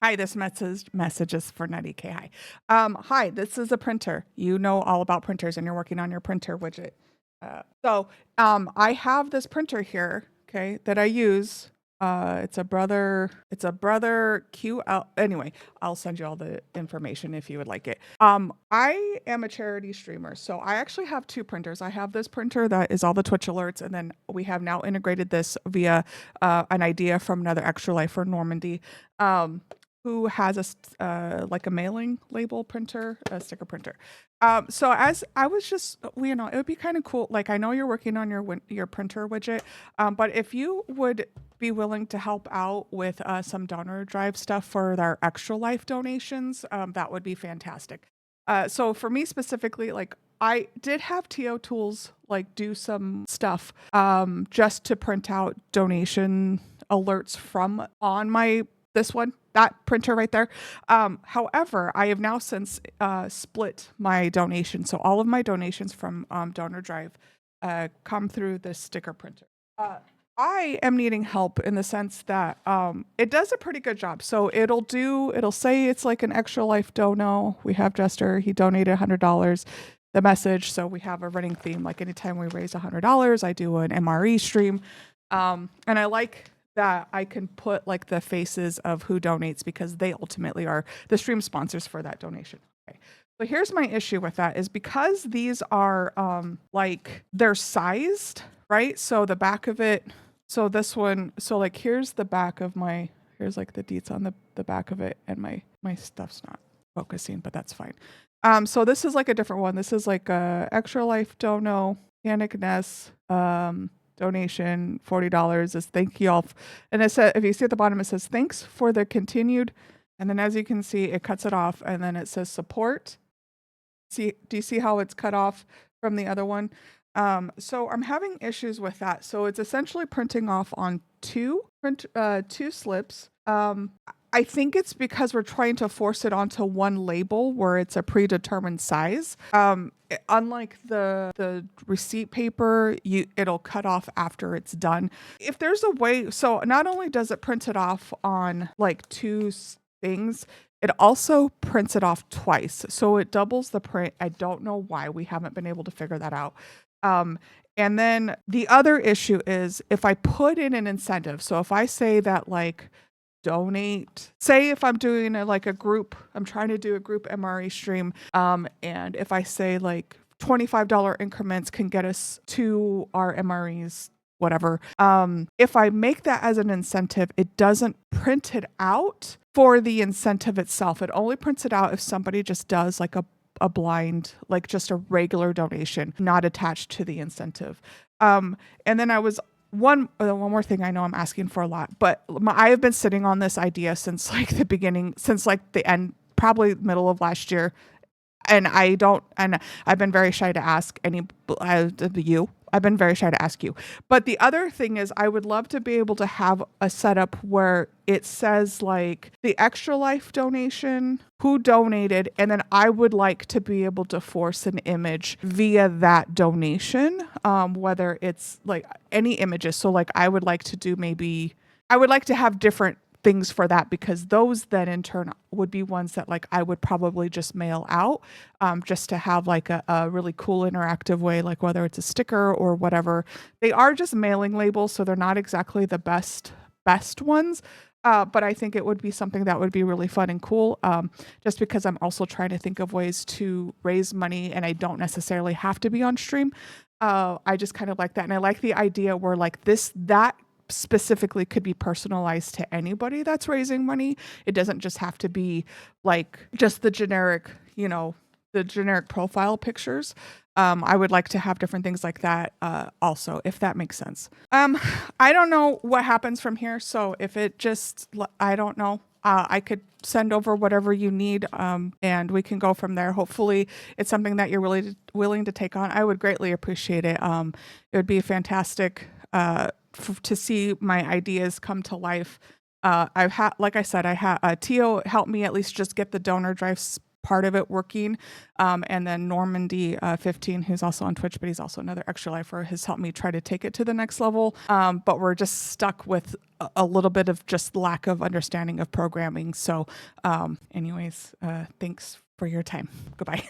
Hi, this message is for Nutty K. Hi. Hi, this is a printer. You know all about printers and you're working on your printer widget. I have this printer here, okay, that I use. It's a brother QL. Anyway, I'll send you all the information if you would like it. I am a charity streamer, so I actually have two printers. I have this printer that is all the Twitch alerts, and then we have now integrated this via an idea from another Extra Life for Normandy. Who has like a mailing label printer, a sticker printer. So as I was just, it would be kind of cool. Like I know you're working on your printer widget, but if you would be willing to help out with some donor drive stuff for their Extra Life donations, that would be fantastic. So for me specifically, like I did have TO Tools like do some stuff just to print out donation alerts from on that printer right there. However, I have now since split my donation. So all of my donations from Donor Drive come through this sticker printer. I am needing help in the sense that it does a pretty good job. So it'll say it's like an Extra Life dono. We have Jester, he donated $100. The message, so we have a running theme. Like anytime we raise $100, I do an MRE stream. And I like that I can put like the faces of who donates because they ultimately are the stream sponsors for that donation. Okay. So here's my issue with that is because these are like they're sized, right? So the back of it, so this one, so like here's the back of here's like the deets on the back of it, and my stuff's not focusing, but that's fine. So this is like a different one. This is like a Extra Life Dono, PanickedNess, donation $40 is thank you all. And it says, if you see at the bottom, it says thanks for the continued. And then as you can see, it cuts it off. And then it says support. Do you see how it's cut off from the other one? So I'm having issues with that. So it's essentially printing off on two slips. I think it's because we're trying to force it onto one label where it's a predetermined size. Unlike the receipt paper, it'll cut off after it's done. If there's a way, so not only does it print it off on like two things, it also prints it off twice. So it doubles the print. I don't know why. We haven't been able to figure that out. And then the other issue is if I put in an incentive. So if I say that like donate, say if I'm doing a group, I'm trying to do a group MRE stream. And if I say like $25 increments can get us to our MREs, whatever. If I make that as an incentive, it doesn't print it out for the incentive itself. It only prints it out if somebody just does like a blind, like just a regular donation, not attached to the incentive. And then I was one more thing. I know I'm asking for a lot, but I have been sitting on this idea since like the beginning, since like the end, probably middle of last year. And I've been very shy to ask I've been very shy to ask you. But the other thing is I would love to be able to have a setup where it says like the Extra Life donation, who donated, and then I would like to be able to force an image via that donation, whether it's like any images. So like I would like to have different things for that, because those then in turn would be ones that like I would probably just mail out, just to have like a really cool interactive way, like whether it's a sticker or whatever. They are just mailing labels, so they're not exactly the best ones. But I think it would be something that would be really fun and cool, just because I'm also trying to think of ways to raise money and I don't necessarily have to be on stream. I just kind of like that. And I like the idea where like that specifically could be personalized to anybody that's raising money. It doesn't just have to be like just the generic profile pictures. I would like to have different things like that also, if that makes sense. I don't know what happens from here. So if it just, I don't know, I could send over whatever you need, and we can go from there. Hopefully it's something that you're really willing to take on. I would greatly appreciate it. It would be fantastic to see my ideas come to life. Like I said, Tio helped me at least just get the donor drive part of it working. And then Normandy 15, who's also on Twitch, but he's also another extra lifer, has helped me try to take it to the next level. But we're just stuck with a little bit of just lack of understanding of programming. So anyways, thanks for your time. Goodbye.